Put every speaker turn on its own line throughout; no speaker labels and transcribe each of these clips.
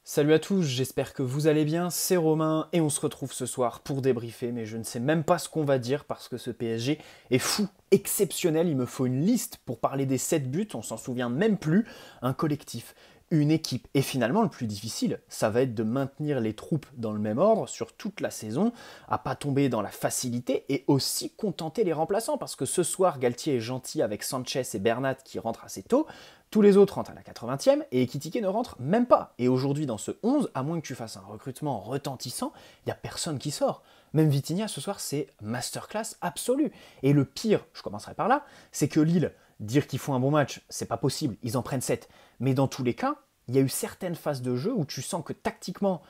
Salut à tous, j'espère que vous allez bien, c'est Romain et on se retrouve ce soir pour débriefer, mais je ne sais même pas ce qu'on va dire parce que ce PSG est fou, exceptionnel, il me faut une liste pour parler des 7 buts, on s'en souvient même plus, un collectif, une équipe. Et finalement le plus difficile, ça va être de maintenir les troupes dans le même ordre sur toute la saison, à pas tomber dans la facilité et aussi contenter les remplaçants parce que ce soir Galtier est gentil avec Sanchez et Bernat qui rentrent assez tôt, tous les autres rentrent à la 80e et Ekitike ne rentre même pas. Et aujourd'hui, dans ce 11, à moins que tu fasses un recrutement retentissant, il n'y a personne qui sort. Même Vitinha, ce soir, c'est masterclass absolue. Et le pire, je commencerai par là, c'est que Lille, dire qu'ils font un bon match, c'est pas possible, ils en prennent 7. Mais dans tous les cas, il y a eu certaines phases de jeu où tu sens que tactiquement,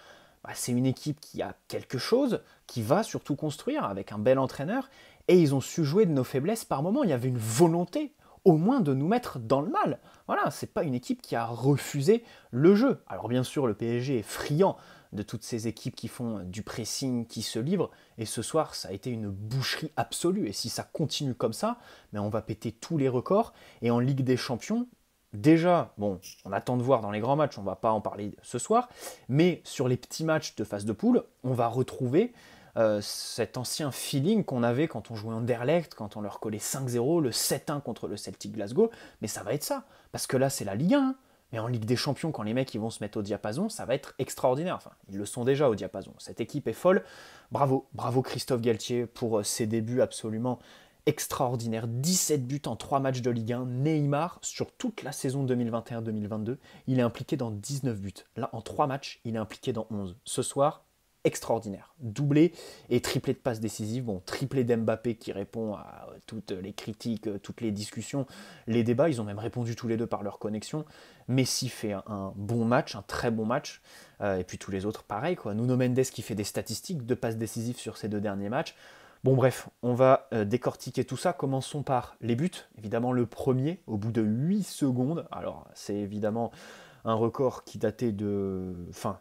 c'est une équipe qui a quelque chose, qui va surtout construire avec un bel entraîneur, et ils ont su jouer de nos faiblesses par moments. Il y avait une volonté au moins de nous mettre dans le mal. Voilà, c'est pas une équipe qui a refusé le jeu. Alors bien sûr, le PSG est friand de toutes ces équipes qui font du pressing, qui se livrent, et ce soir, ça a été une boucherie absolue. Et si ça continue comme ça, mais on va péter tous les records. Et en Ligue des Champions, déjà, bon, on attend de voir dans les grands matchs, on va pas en parler ce soir, mais sur les petits matchs de phase de poule, on va retrouver cet ancien feeling qu'on avait quand on jouait Anderlecht, quand on leur collait 5-0, le 7-1 contre le Celtic Glasgow, mais ça va être ça, parce que là c'est la Ligue 1, hein. Mais en Ligue des Champions, quand les mecs ils vont se mettre au diapason, ça va être extraordinaire. Enfin, ils le sont déjà au diapason. Cette équipe est folle. Bravo, bravo Christophe Galtier pour ses débuts absolument extraordinaires. 17 buts en 3 matchs de Ligue 1. Neymar, sur toute la saison 2021-2022, il est impliqué dans 19 buts. Là, en 3 matchs, il est impliqué dans 11. Ce soir, extraordinaire. Doublé et triplé de passes décisives. Bon, triplé d'Mbappé qui répond à toutes les critiques, toutes les discussions, les débats. Ils ont même répondu tous les deux par leur connexion. Messi fait un bon match, un très bon match. Et puis tous les autres, pareil, quoi. Nuno Mendes qui fait des statistiques, 2 passes décisives sur ces 2 derniers matchs. Bon bref, on va décortiquer tout ça. Commençons par les buts. Évidemment le premier, au bout de 8 secondes. Alors c'est évidemment un record qui datait de... Enfin,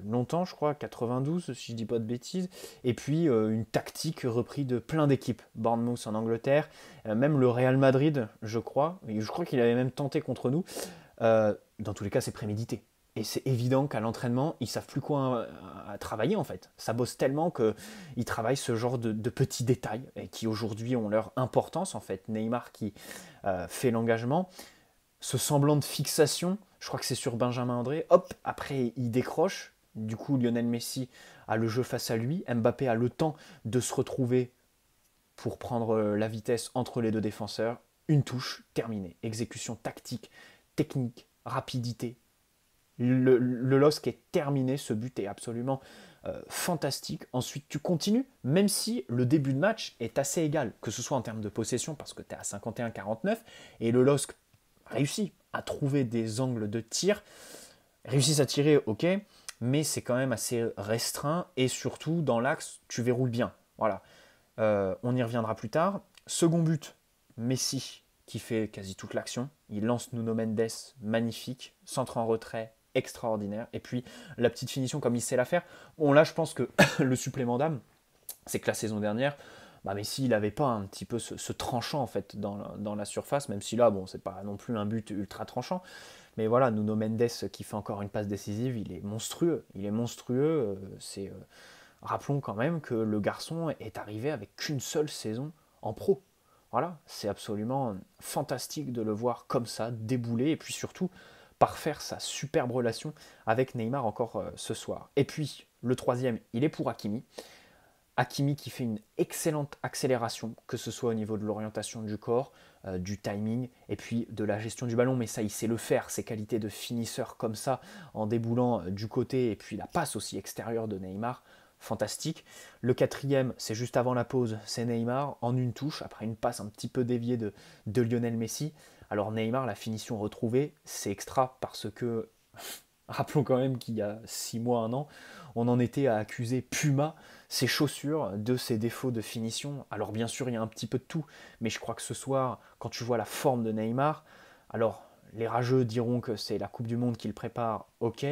longtemps, je crois, 92, si je dis pas de bêtises, et puis une tactique reprise de plein d'équipes. Bournemouth en Angleterre, même le Real Madrid, je crois qu'il avait même tenté contre nous. Dans tous les cas, c'est prémédité. Et c'est évident qu'à l'entraînement, ils savent plus quoi à travailler en fait. Ça bosse tellement qu'ils travaillent ce genre de petits détails et qui aujourd'hui ont leur importance en fait. Neymar qui fait l'engagement, ce semblant de fixation, je crois que c'est sur Benjamin André, hop, après il décroche, du coup Lionel Messi a le jeu face à lui, Mbappé a le temps de se retrouver pour prendre la vitesse entre les deux défenseurs, une touche, terminée, exécution tactique, technique, rapidité, le LOSC est terminé, ce but est absolument fantastique. Ensuite, tu continues, même si le début de match est assez égal, que ce soit en termes de possession, parce que tu es à 51-49, et le LOSC réussit à trouver des angles de tir, réussissent à tirer, ok, mais c'est quand même assez restreint, et surtout, dans l'axe, tu verrouilles bien. Voilà. On y reviendra plus tard. Second but, Messi qui fait quasi toute l'action. Il lance Nuno Mendes, magnifique. Centre en retrait, extraordinaire. Et puis la petite finition comme il sait la faire. Bon là je pense que le supplément d'âme, c'est que la saison dernière, Messi il n'avait pas un petit peu ce tranchant en fait dans la surface, même si là bon c'est pas non plus un but ultra tranchant. Mais voilà, Nuno Mendes qui fait encore une passe décisive, il est monstrueux. Il est monstrueux. Rappelons quand même que le garçon est arrivé avec qu'une seule saison en pro. Voilà, c'est absolument fantastique de le voir comme ça, débouler, et puis surtout parfaire sa superbe relation avec Neymar encore ce soir. Et puis, le troisième, il est pour Hakimi. Hakimi qui fait une excellente accélération, que ce soit au niveau de l'orientation du corps, du timing, et puis de la gestion du ballon. Mais ça, il sait le faire, ses qualités de finisseur comme ça, en déboulant du côté, et puis la passe aussi extérieure de Neymar, fantastique. Le quatrième, c'est juste avant la pause, c'est Neymar en une touche, après une passe un petit peu déviée de Lionel Messi. Alors Neymar, la finition retrouvée, c'est extra parce que, rappelons quand même qu'il y a 6 mois, un an, on en était à accuser Puma, ses chaussures, de ses défauts de finition. Alors bien sûr, il y a un petit peu de tout, mais je crois que ce soir, quand tu vois la forme de Neymar, alors les rageux diront que c'est la Coupe du Monde qu'il prépare, ok.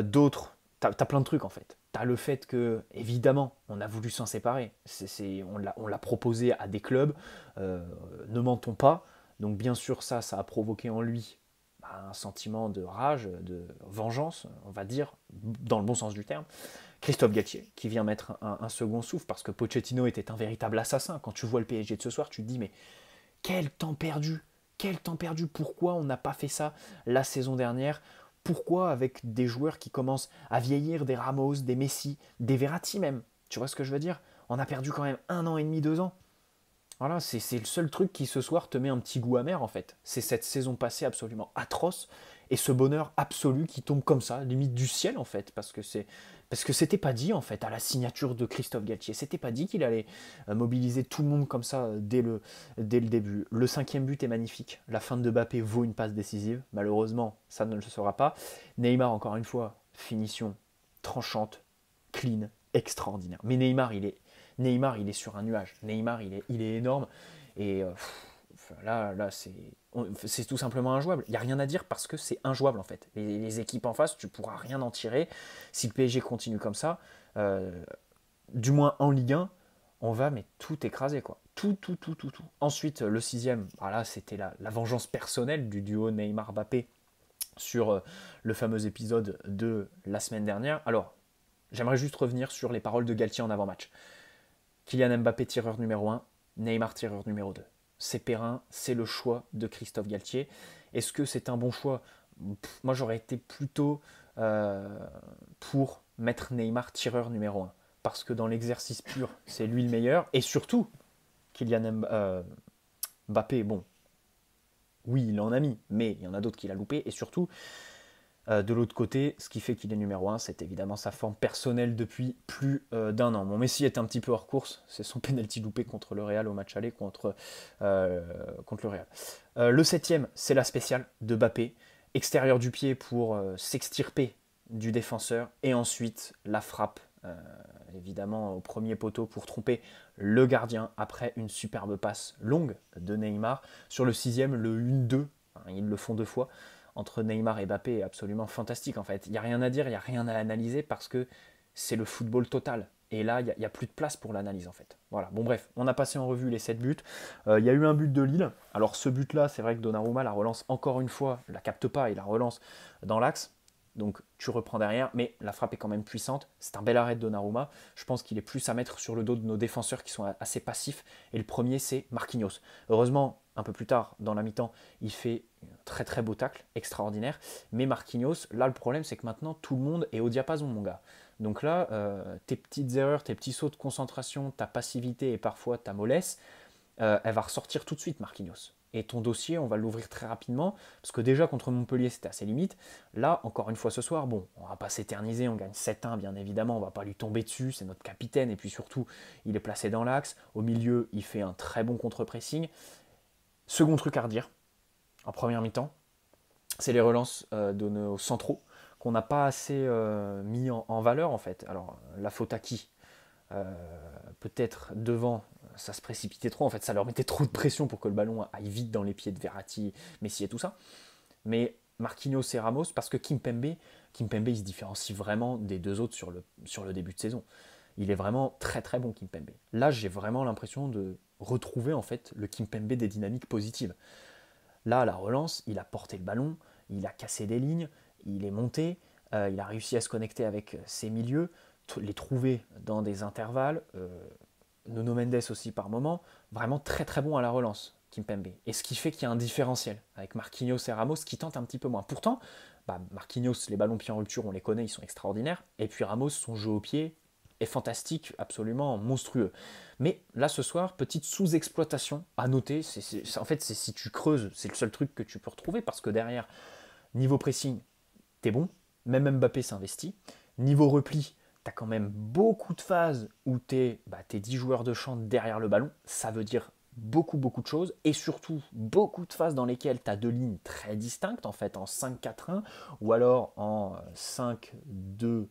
D'autres, t'as plein de trucs en fait. T'as le fait que, évidemment, on a voulu s'en séparer. On l'a proposé à des clubs, ne mentons pas. Donc bien sûr, ça a provoqué en lui un sentiment de rage, de vengeance, on va dire, dans le bon sens du terme. Christophe Galtier, qui vient mettre un second souffle, parce que Pochettino était un véritable assassin. Quand tu vois le PSG de ce soir, tu te dis, mais quel temps perdu! Quel temps perdu! Pourquoi on n'a pas fait ça la saison dernière? Pourquoi avec des joueurs qui commencent à vieillir, des Ramos, des Messi, des Verratti même? Tu vois ce que je veux dire? On a perdu quand même 1 an et demi, 2 ans. Voilà, c'est le seul truc qui ce soir te met un petit goût amer en fait. C'est cette saison passée absolument atroce et ce bonheur absolu qui tombe comme ça, limite du ciel en fait, parce que c'était pas dit en fait à la signature de Christophe Galtier, c'était pas dit qu'il allait mobiliser tout le monde comme ça dès le début. Le 5e but est magnifique, la fin de Mbappé vaut une passe décisive, malheureusement ça ne le sera pas. Neymar encore une fois, finition tranchante, clean, extraordinaire. Mais Neymar, il est sur un nuage. Neymar, il est énorme. Et là c'est tout simplement injouable. Il n'y a rien à dire parce que c'est injouable en fait. Les équipes en face, tu ne pourras rien en tirer. Si le PSG continue comme ça, du moins en Ligue 1, on va mais tout écraser quoi. Tout. Ensuite, le 6e, voilà, c'était la vengeance personnelle du duo Neymar-Mbappé sur le fameux épisode de la semaine dernière. Alors, j'aimerais juste revenir sur les paroles de Galtier en avant-match. Kylian Mbappé tireur numéro 1, Neymar tireur numéro 2. C'est Perrin, c'est le choix de Christophe Galtier. Est-ce que c'est un bon choix? Moi j'aurais été plutôt pour mettre Neymar tireur numéro 1. Parce que dans l'exercice pur, c'est lui le meilleur. Et surtout, Mbappé, bon, oui, il en a mis, mais il y en a d'autres qui l'a loupé. Et surtout, de l'autre côté, ce qui fait qu'il est numéro 1, c'est évidemment sa forme personnelle depuis plus d'1 an. Mon Messi est un petit peu hors course, c'est son penalty loupé contre le Real au match aller contre le Real. Le 7e, c'est la spéciale de Mbappé, extérieur du pied pour s'extirper du défenseur, et ensuite la frappe, évidemment au premier poteau pour tromper le gardien après une superbe passe longue de Neymar. Sur le 6e, le 1-2, ils le font 2 fois, entre Neymar et Mbappé est absolument fantastique en fait. Il n'y a rien à dire, il n'y a rien à analyser parce que c'est le football total. Et là, il n'y a plus de place pour l'analyse en fait. Voilà, bon bref, on a passé en revue les 7 buts. Il y a eu un but de Lille. Alors ce but-là, c'est vrai que Donnarumma la relance encore une fois, la capte pas et la relance dans l'axe. Donc tu reprends derrière, mais la frappe est quand même puissante. C'est un bel arrêt de Donnarumma. Je pense qu'il est plus à mettre sur le dos de nos défenseurs qui sont assez passifs. Et le premier, c'est Marquinhos. Heureusement, un peu plus tard, dans la mi-temps, il fait un très très beau tacle, extraordinaire. Mais Marquinhos, là le problème, c'est que maintenant, tout le monde est au diapason, mon gars. Donc là, tes petites erreurs, tes petits sauts de concentration, ta passivité et parfois ta mollesse, elle va ressortir tout de suite, Marquinhos. Et ton dossier, on va l'ouvrir très rapidement, parce que déjà contre Montpellier, c'était assez limite. Là, encore une fois ce soir, bon, on va pas s'éterniser, on gagne 7-1, bien évidemment, on va pas lui tomber dessus, c'est notre capitaine, et puis surtout, il est placé dans l'axe. Au milieu, il fait un très bon contre-pressing. Second truc à redire, en première mi-temps, c'est les relances de nos centraux, qu'on n'a pas assez mis en valeur, en fait. Alors, la faute à qui? Peut-être devant, ça se précipitait trop, en fait, ça leur mettait trop de pression pour que le ballon aille vite dans les pieds de Verratti, Messi et tout ça. Mais Marquinhos et Ramos, parce que Kimpembe il se différencie vraiment des deux autres sur le début de saison. Il est vraiment très très bon, Kimpembe. Là, j'ai vraiment l'impression de retrouver en fait le Kimpembe des dynamiques positives. Là, à la relance, il a porté le ballon, il a cassé des lignes, il est monté, il a réussi à se connecter avec ses milieux, les trouver dans des intervalles. Nuno Mendes aussi par moment, vraiment très très bon à la relance, Kimpembe. Et ce qui fait qu'il y a un différentiel avec Marquinhos et Ramos qui tentent un petit peu moins. Pourtant, Marquinhos, les ballons pieds en rupture, on les connaît, ils sont extraordinaires. Et puis Ramos, son jeu au pied est fantastique, absolument monstrueux. Mais là ce soir, petite sous-exploitation à noter. En fait, c'est si tu creuses, c'est le seul truc que tu peux retrouver parce que derrière, niveau pressing, t'es bon. Même Mbappé s'investit. Niveau repli, tu as quand même beaucoup de phases où tu es 10 joueurs de champ derrière le ballon. Ça veut dire beaucoup de choses. Et surtout, beaucoup de phases dans lesquelles tu as deux lignes très distinctes, en fait, en 5-4-1 ou alors en 5-2-3,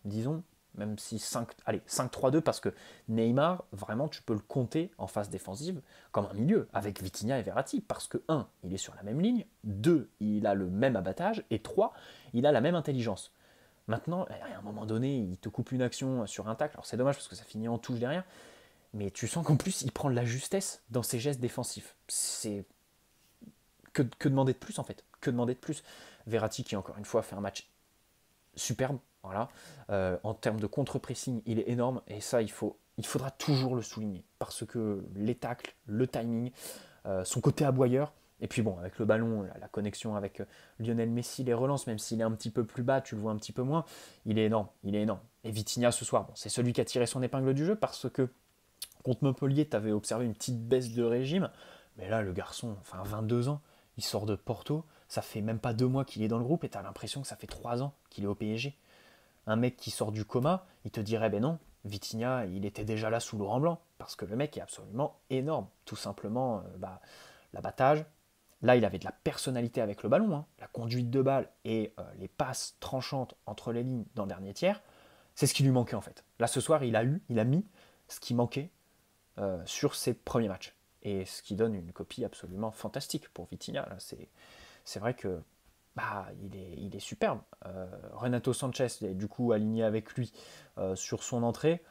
disons. Même si 5-3-2, parce que Neymar, vraiment, tu peux le compter en phase défensive comme un milieu, avec Vitinha et Verratti, parce que 1, il est sur la même ligne, 2, il a le même abattage, et 3, il a la même intelligence. Maintenant, à un moment donné, il te coupe une action sur un tacle. Alors c'est dommage parce que ça finit en touche derrière. Mais tu sens qu'en plus, il prend de la justesse dans ses gestes défensifs. C'est que demander de plus en fait? Que demander de plus? Verratti qui encore une fois fait un match superbe, voilà. En termes de contre-pressing, il est énorme et ça il faudra toujours le souligner parce que les tacles, le timing, son côté aboyeur, et puis bon, avec le ballon, la connexion avec Lionel Messi, les relances, même s'il est un petit peu plus bas, tu le vois un petit peu moins, il est énorme, il est énorme. Et Vitinha ce soir, bon, c'est celui qui a tiré son épingle du jeu parce que contre Montpellier, tu avais observé une petite baisse de régime, mais là le garçon, enfin 22 ans, il sort de Porto, ça fait même pas 2 mois qu'il est dans le groupe et tu as l'impression que ça fait 3 ans qu'il est au PSG. Un mec qui sort du coma, il te dirait ben non, Vitinha, il était déjà là sous Laurent Blanc, parce que le mec est absolument énorme. Tout simplement, l'abattage. Là, il avait de la personnalité avec le ballon, hein. La conduite de balle et les passes tranchantes entre les lignes dans le dernier tiers, c'est ce qui lui manquait en fait. Là, ce soir, il a mis ce qui manquait sur ses premiers matchs. Et ce qui donne une copie absolument fantastique pour Vitinha. Là, c'est vrai que il est superbe. Renato Sanchez est du coup aligné avec lui sur son entrée.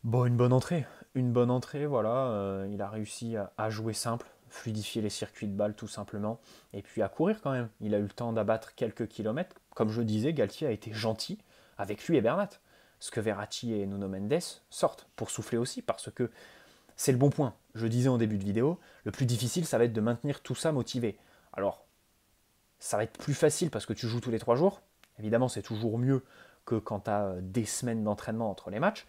Bon, une bonne entrée. Une bonne entrée, voilà. Il a réussi à jouer simple, fluidifier les circuits de balle tout simplement. Et puis à courir quand même. Il a eu le temps d'abattre quelques kilomètres. Comme je disais, Galtier a été gentil avec lui et Bernat. Ce que Verratti et Nuno Mendes sortent pour souffler aussi, parce que c'est le bon point. Je disais en début de vidéo, le plus difficile, ça va être de maintenir tout ça motivé. Alors, ça va être plus facile parce que tu joues tous les 3 jours. Évidemment, c'est toujours mieux que quand tu as des semaines d'entraînement entre les matchs.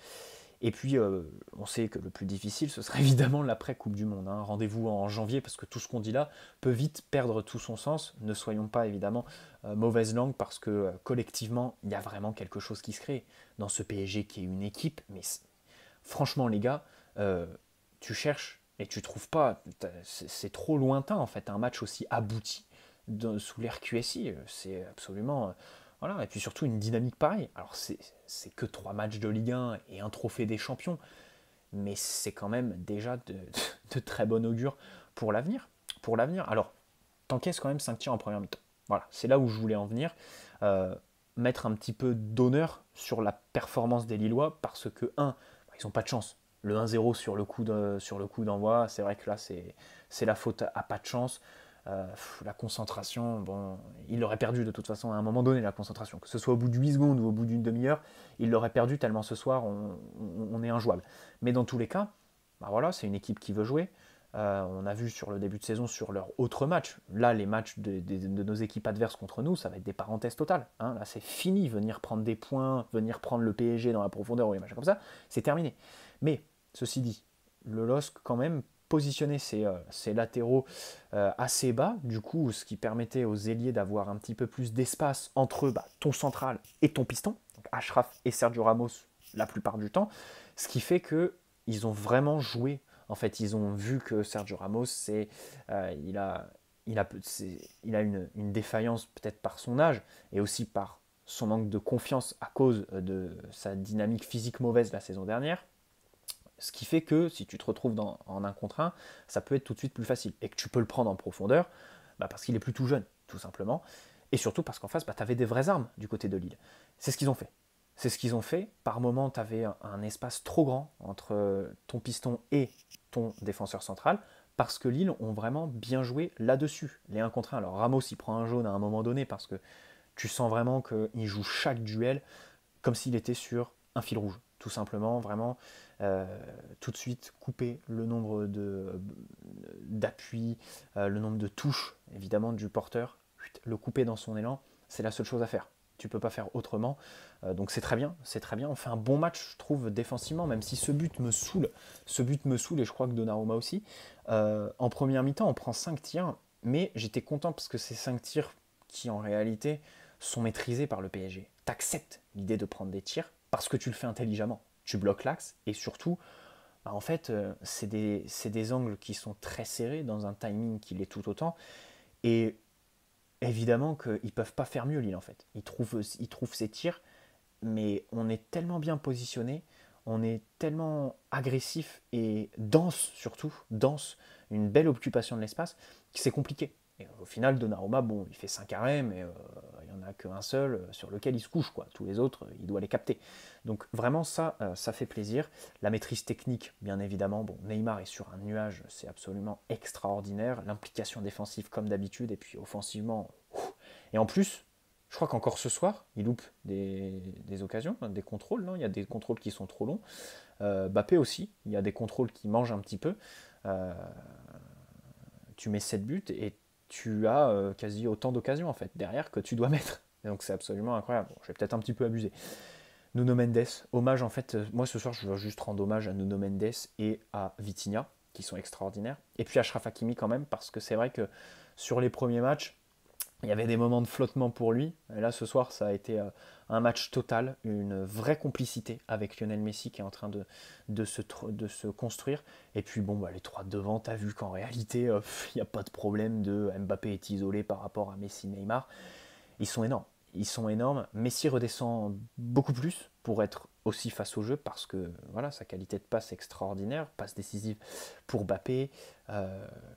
Et puis, on sait que le plus difficile, ce sera évidemment l'après-Coupe du Monde, hein. Rendez-vous en janvier, parce que tout ce qu'on dit là peut vite perdre tout son sens. Ne soyons pas évidemment mauvaise langue, parce que collectivement, il y a vraiment quelque chose qui se crée dans ce PSG qui est une équipe. Mais franchement, les gars, tu cherches et tu trouves pas. C'est trop lointain, en fait, un match aussi abouti sous l'ère QSI. C'est absolument... Voilà, et puis surtout une dynamique pareille. Alors c'est que 3 matchs de Ligue 1 et un trophée des champions, mais c'est quand même déjà de très bon augure pour l'avenir. Pour l'avenir. Alors, t'encaisses quand même 5 tirs en première mi-temps. Voilà, c'est là où je voulais en venir. Mettre un petit peu d'honneur sur la performance des Lillois, parce que, ils n'ont pas de chance. Le 1-0 sur le coup d'envoi, c'est vrai que là, c'est la faute à pas de chance. La concentration, bon, il l'aurait perdu de toute façon à un moment donné, la concentration. Que ce soit au bout de 8 secondes ou au bout d'une demi-heure, il l'aurait perdu tellement ce soir on est injouable. Mais dans tous les cas, voilà, c'est une équipe qui veut jouer. On a vu sur le début de saison, sur leurs autres matchs, là les matchs de nos équipes adverses contre nous, ça va être des parenthèses totales, hein. Là c'est fini, venir prendre des points, venir prendre le PSG dans la profondeur ou les matchs comme ça, c'est terminé. Mais, ceci dit, le LOSC quand même positionner ses latéraux assez bas, du coup, ce qui permettait aux ailiers d'avoir un petit peu plus d'espace entre ton central et ton piston, donc Achraf et Sergio Ramos la plupart du temps, ce qui fait qu'ils ont vraiment joué. En fait, ils ont vu que Sergio Ramos, il a une défaillance peut-être par son âge et aussi par son manque de confiance à cause de sa dynamique physique mauvaise la saison dernière. Ce qui fait que si tu te retrouves en 1 contre 1, ça peut être tout de suite plus facile. Et que tu peux le prendre en profondeur, parce qu'il est plus tout jeune, tout simplement. Et surtout parce qu'en face, tu avais des vraies armes du côté de Lille. C'est ce qu'ils ont fait. C'est ce qu'ils ont fait. Par moment, tu avais un espace trop grand entre ton piston et ton défenseur central, parce que Lille ont vraiment bien joué là-dessus, les 1 contre 1. Alors Ramos, il prend un jaune à un moment donné, parce que tu sens vraiment qu'il joue chaque duel comme s'il était sur un fil rouge. Tout simplement, vraiment, tout de suite couper le nombre d'appuis, le nombre de touches, évidemment, du porteur, le couper dans son élan, c'est la seule chose à faire. Tu ne peux pas faire autrement. Donc c'est très bien, c'est très bien. On fait un bon match, je trouve, défensivement, même si ce but me saoule. Ce but me saoule, et je crois que Donnarumma aussi. En première mi-temps, on prend 5 tirs, mais j'étais content parce que c'est 5 tirs qui, en réalité, sont maîtrisés par le PSG. Tu acceptes l'idée de prendre des tirs parce que tu le fais intelligemment. Tu bloques l'axe et surtout, en fait, c'est des angles qui sont très serrés dans un timing qui l'est tout autant. Et évidemment qu'ils ne peuvent pas faire mieux, Lille, en fait. Ils trouvent ces tirs, mais on est tellement bien positionné, on est tellement agressif et dense, surtout, dense, une belle occupation de l'espace, que c'est compliqué. Et au final, Donnarumma, bon, il fait 5 arrêts, mais il n'y en a qu'un seul sur lequel il se couche, quoi. Tous les autres, il doit les capter. Donc vraiment, ça fait plaisir. La maîtrise technique, bien évidemment. Bon, Neymar est sur un nuage, c'est absolument extraordinaire. L'implication défensive, comme d'habitude, et puis offensivement. Et en plus, je crois qu'encore ce soir, il loupe des occasions, des contrôles. Non, il y a des contrôles qui sont trop longs. Mbappé aussi, il y a des contrôles qui mangent un petit peu. Euh, Tu mets 7 buts et tu as quasi autant d'occasions en fait derrière que tu dois mettre. Et donc c'est absolument incroyable. Bon, je vais peut-être un petit peu abuser. Nuno Mendes, hommage en fait. Moi ce soir je veux juste rendre hommage à Nuno Mendes et à Vitinha qui sont extraordinaires. Et puis à Achraf Hakimi quand même parce que c'est vrai que sur les premiers matchs, il y avait des moments de flottement pour lui. Et là, ce soir, ça a été un match total, une vraie complicité avec Lionel Messi qui est en train de se construire. Et puis, bon, bah, les trois de devant, tu as vu qu'en réalité, il n'y a pas de problème de Mbappé est isolé par rapport à Messi, Neymar. Ils sont énormes. Ils sont énormes. Messi redescend beaucoup plus pour être aussi face au jeu parce que voilà, sa qualité de passe est extraordinaire, passe décisive pour Mbappé,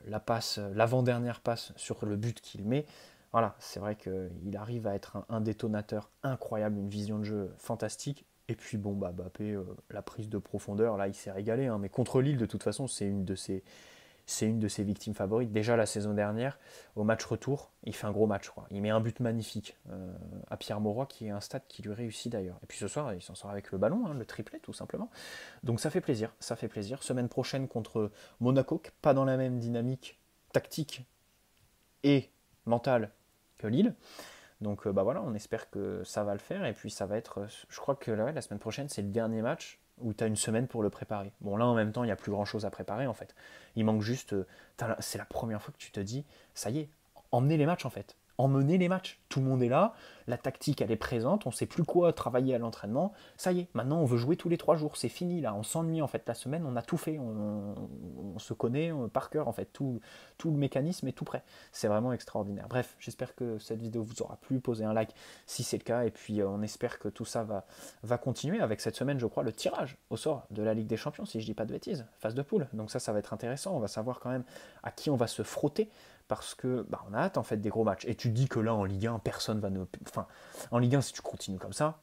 l'avant-dernière passe sur le but qu'il met. Voilà, c'est vrai qu'il arrive à être un détonateur incroyable, une vision de jeu fantastique. Et puis bon, bah, Mbappé, la prise de profondeur, là, il s'est régalé. Hein. Mais contre Lille, de toute façon, c'est une de ses victimes favorites. Déjà la saison dernière, au match retour, il fait un gros match. Quoi. Il met un but magnifique à Pierre Mauroy, qui est un stade qui lui réussit d'ailleurs. Et puis ce soir, il s'en sort avec le ballon, hein, le triplet tout simplement. Donc ça fait plaisir, ça fait plaisir. Semaine prochaine contre Monaco, pas dans la même dynamique tactique et mentale que Lille. Donc bah voilà, on espère que ça va le faire. Et puis ça va être, je crois que la semaine prochaine, c'est le dernier match où tu as une semaine pour le préparer. Bon là en même temps, il n'y a plus grand-chose à préparer en fait. Il manque juste, c'est la première fois que tu te dis, ça y est, emmenez les matchs en fait. Emmenez les matchs. Tout le monde est là, la tactique elle est présente, on ne sait plus quoi travailler à l'entraînement. Ça y est, maintenant on veut jouer tous les 3 jours, c'est fini là, on s'ennuie en fait. La semaine on a tout fait, on se connaît par cœur en fait, tout le mécanisme est tout prêt. C'est vraiment extraordinaire. Bref, j'espère que cette vidéo vous aura plu, posez un like si c'est le cas, et puis on espère que tout ça va continuer avec cette semaine, je crois, le tirage au sort de la Ligue des Champions, si je dis pas de bêtises, phase de poule. Donc ça va être intéressant, on va savoir quand même à qui on va se frotter, parce que bah, on a hâte en fait des gros matchs. Et tu dis que là en Ligue 1, personne va ne... Enfin, en Ligue 1, si tu continues comme ça,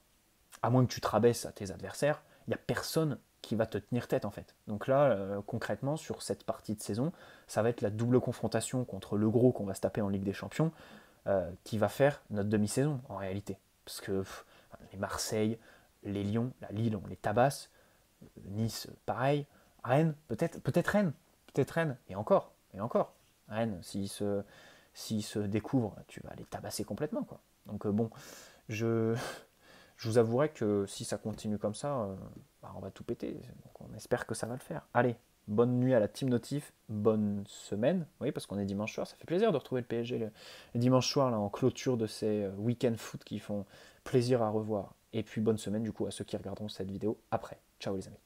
à moins que tu te rabaisses à tes adversaires, il n'y a personne qui va te tenir tête en fait. Donc là, concrètement, sur cette partie de saison, ça va être la double confrontation contre le gros qu'on va se taper en Ligue des Champions, qui va faire notre demi-saison en réalité. Parce que les Marseille, les Lyon, la Lille, on les tabasse, Nice, pareil, Rennes, peut-être Rennes, et encore, Rennes, s'ils se découvrent, tu vas les tabasser complètement, quoi. Donc bon, je, je vous avouerai que si ça continue comme ça, bah, on va tout péter. Donc on espère que ça va le faire. Allez, bonne nuit à la Team Notif, bonne semaine. Oui, parce qu'on est dimanche soir, ça fait plaisir de retrouver le PSG le dimanche soir là, en clôture de ces week-end foot qui font plaisir à revoir. Et puis bonne semaine du coup à ceux qui regarderont cette vidéo après. Ciao les amis.